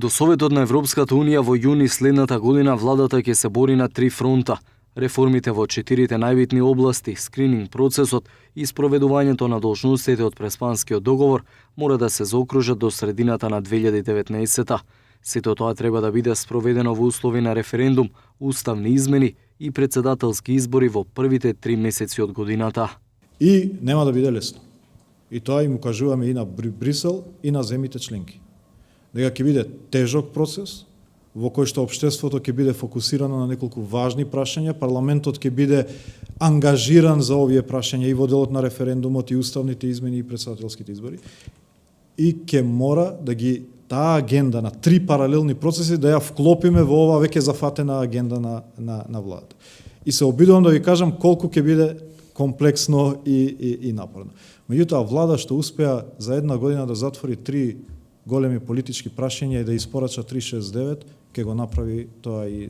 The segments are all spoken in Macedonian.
До Советот на Европската Унија во јуни следната година владата ќе се бори на 3 фронта. Реформите во 4 најбитни области, скрининг процесот и спроведувањето на должностите од Преспанскиот договор мора да се заокружат до средината на 2019-та. Сето тоа треба да биде спроведено во услови на референдум, уставни измени и председателски избори во првите 3 месеци од годината. И нема да биде лесно. И тоа им укажуваме и на Брисел и на земјите членки. Дека ќе биде тежок процес, во кој што општеството ќе биде фокусирано на неколку важни прашања, парламентот ќе биде ангажиран за овие прашања и во делот на референдумот и уставните измени и председателските избори. И ќе мора да ги таа агенда на 3 паралелни процеси да ја вклопиме во ова веќе зафатена агенда на владата. И се обидувам да ви кажам колку ќе биде комплексно и напорно. Меѓутоа, влада што успеа за една година да затвори 3 големи политички прашања и да испорача 369, ќе го направи тоа и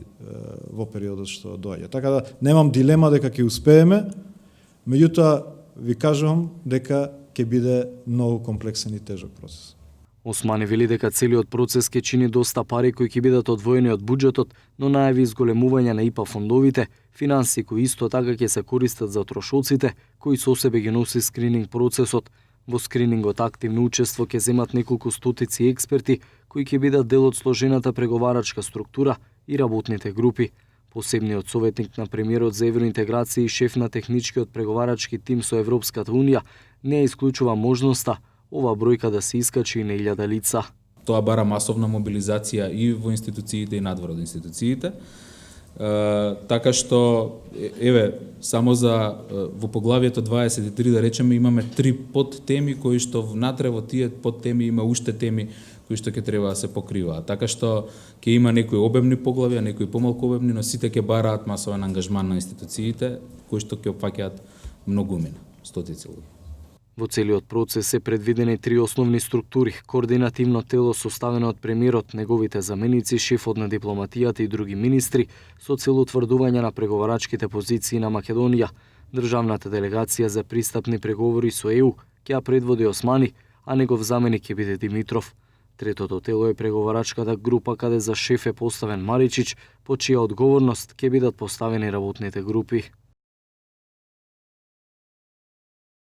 во периодот што доаѓа. Така да немам дилема дека ќе успееме, меѓутоа ви кажувам дека ќе биде многу комплексен и тежок процес. Османи вели дека целиот процес ќе чини доста пари кои ќе бидат одвоени од буџетот, но најави изголемување на ИПА фондовите, финанси кои исто така ќе се користат за трошоците, кои со себе ги носи скрининг процесот. Во скринингот активно учество ќе земат неколку стотици експерти кои ќе бидат дел од сложената преговарачка структура и работните групи. Посебниот советник на премиерот за евроинтеграција и шеф на техничкиот преговарачки тим со Европската Унија не исклучува можноста ова бројка да се искачи и на 1000 лица. Тоа бара масовна мобилизација и во институциите и надвор од институциите. Така што, еве, само за во поглавието 23 да речеме имаме 3 подтеми кои што внатре во тие подтеми има уште теми кои што ќе треба да се покриваат. Така што ќе има некои обемни поглавија, некои помалку обемни, но сите ќе бараат масовен ангажман на институциите кои што ќе опфаќаат многумина, стотици луѓе. Во целиот процес се предвидени 3 основни структури: координативно тело составено од премиерот, неговите заменици, шефот на дипломатијата и други министри, со цел утврдување на преговарачките позиции на Македонија. Државната делегација за пристапни преговори со ЕУ ќе ја предводи Османи, а негов заменик ќе биде Димитров. Третото тело е преговарачката група каде за шеф е поставен Маричич, по чија одговорност ќе бидат поставени работните групи.